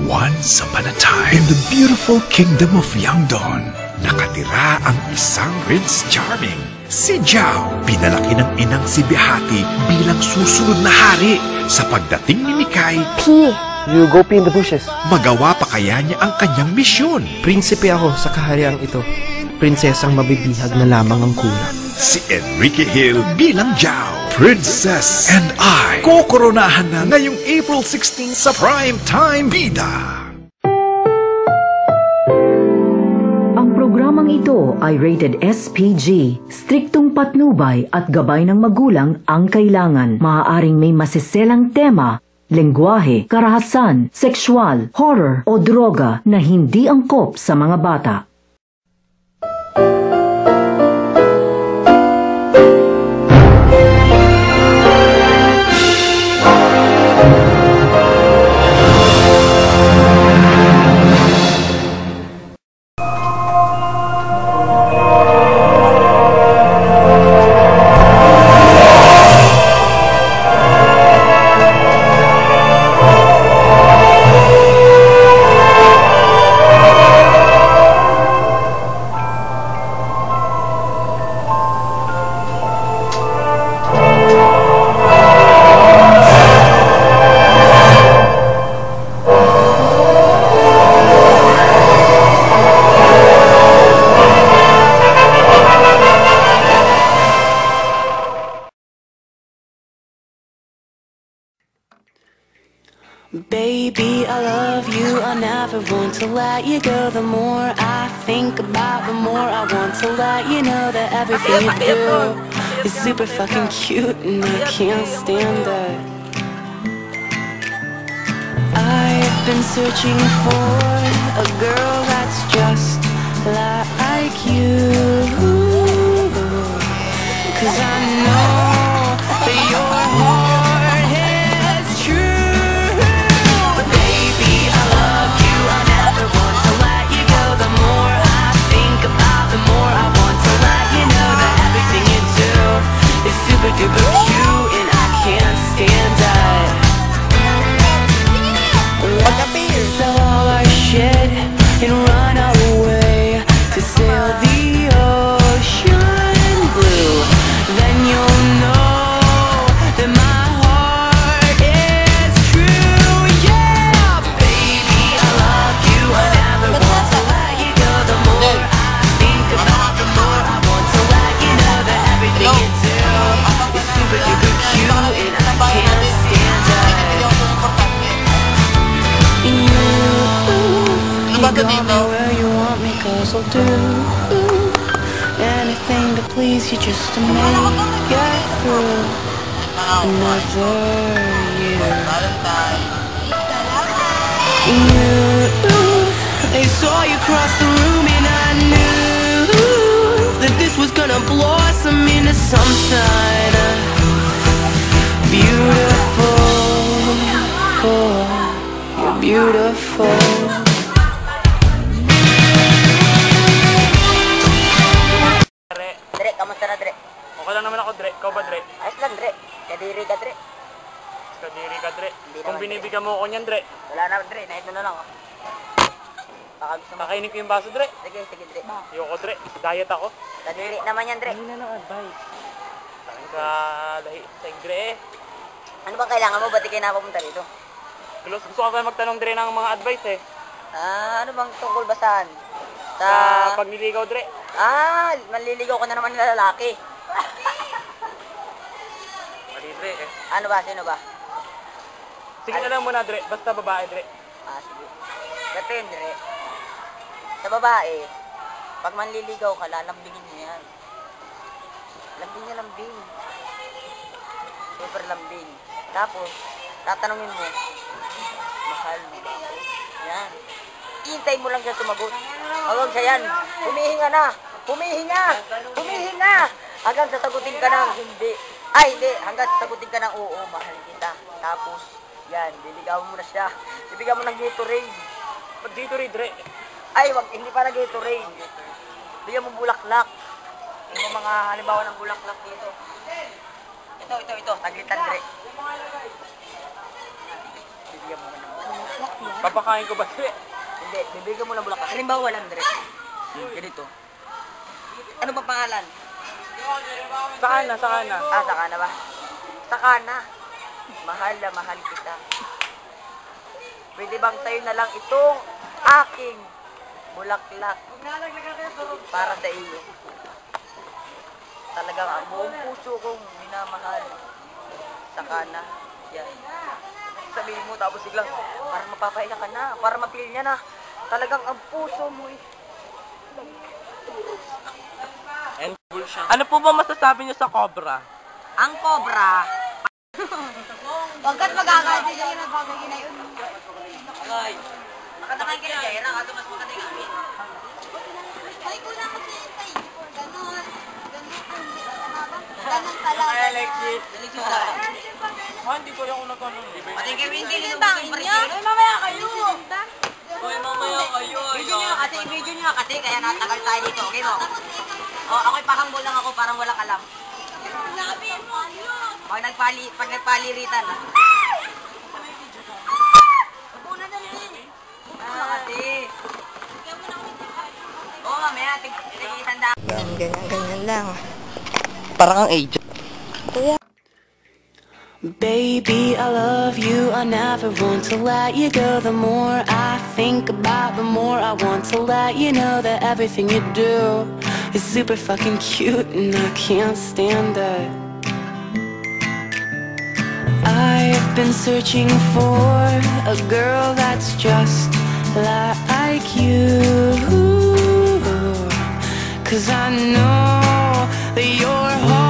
Once upon a time, in the beautiful kingdom of Yeongdon, nakatira ang isang Prince Charming. Si Zhao, pinalaki ng inang si Behati bilang susunod na hari. Sa pagdating ni Mikay, Pee! You go pee in the bushes. Magawa pa kaya niya ang kanyang misyon? Prinsipe ako sa kahariang ito. Prinsesang mabibihag na lamang ang kulang. Si Enrique Hill bilang Zhao, Princess and I, kokoronahan na ngayong April 16 sa Primetime Bida. Ang programang ito ay rated SPG. Striktong patnubay at gabay ng magulang ang kailangan. Maaaring may masiselang tema, lengguwahe, karahasan, sexual, horror o droga na hindi angkop sa mga bata. Baby, I love you, I never want to let you go. The more I think about, the more I want to let you know that everything you do is super fucking cute and I can't stand it. I've been searching for a girl that's just like you, 'cause I know that your heart is true. Super duper cute and I can't stand it. Let's sell all our shit and run away to sail the ocean blue. Then you'll know that my heart is true. Yeah, baby, I love you. I never want to let you go. The more I think about, the more I want to let you know that everything you do is super duper cute and I can't stand it. You got me where you want me, 'cause I'll do anything to please you just to make it through another year. They saw you cross the room and I knew that this was gonna blossom into something beautiful. Oh, you're beautiful. Dre, kamusta na, Dre? Okay lang naman ako, Dre. Ikaw ba, Dre? Ayos lang, Dre. Kadiri ka, Dre. Kadiri ka, Dre. Hindi Kung naman, binibigyan mo ako niyan, Dre, Wala na, Dre. Nahit mo na lang, oh. Baka gusto mo. kakainin ko yung baso, Dre. Sige, sige, Dre. Ayoko, Dre. Diet ako. Kadiri naman yan, Dre. Hindi na lang advice. Tangin ka lahi sa Dre eh. Ano bang kailangan mo? Ba't di kayo napapunta rito? Gusto ko pa magtanong, Dre, ng mga advice eh. Ano bang tungkol ba saan? Sa pagniligaw, Dre. Manliligaw ka na naman ng lalaki. Mali, Dre eh. Ano ba? Sino ba? Sige na lang muna, Dre. Basta babae, Dre. Sige. Gato yun, Dre. Sa babae, pag manliligaw ka, lalambingin niya yan. Lambing niya, lambing. Super lambing. Tapos, tatanungin mo, mahal mo ba ako? Yan. Hintay mo lang siya sumagot. Hanggang siya yan, humihinga na. Humihinga! Humihinga! Hanggang sasagutin ka ng hindi. Ay, hindi. Hanggang sasagutin ka ng oo, mahal kita. Tapos, yan, liligawan mo na siya. Bibigyan mo ng Gatorade. Pag Gatorade, Dre. Ay, wag, hindi para Gatorade. Bigyan mo bulaklak. Yung mga halimbawa ng bulaklak dito. Ito. Taglitan, Dre. Bibigyan mo na ng bulaklak. Papakain ko ba? Hindi, bibigyan mo ng bulaklak. Halimbawa lang, Dre. Ganito. Ano ba pangalan? Saka na. Saka na ba? Saka na. Mahal na mahal kita. Pwede bang sa'yo na lang itong aking bulaklak para sa iyo? Talagang ang buong puso kong minamahal. Saka na. Yan. Sabihin mo tapos biglang parang mapapahiya ka na, para mapil niya na. Talagang ang puso mo eh. Ano po ba masasabi niyo sa cobra? Ang cobra. Pagkat magkakati siya yung nagpapagin na yun. Ay, nakatakain ka na Jaira, kato mas maganda yung amin. Ay, kulang kasi tay. Ganon. Ganon pala. Ay, Alexis. Alexis na. Hindi ko yung nagkanon. Pati kay Winky, linutong pa rin yun. Ay, mamaya kayo. Ay, mamaya kayo. Video nyo kasi, kaya natagal tayo dito. Okay mo? Ako'y pahambol lang ako, parang walang alam. Pag nagpaliritan, ha? Puna na rin. Ate. Oo, mamaya, tig-isanda. Ganyan lang. Parang ang age. Baby, I love you, I never want to let you go. The more I think about, the more I want to let you know that everything you do is super fucking cute and I can't stand it. I've been searching for a girl that's just like you, 'cause I know that you're hard.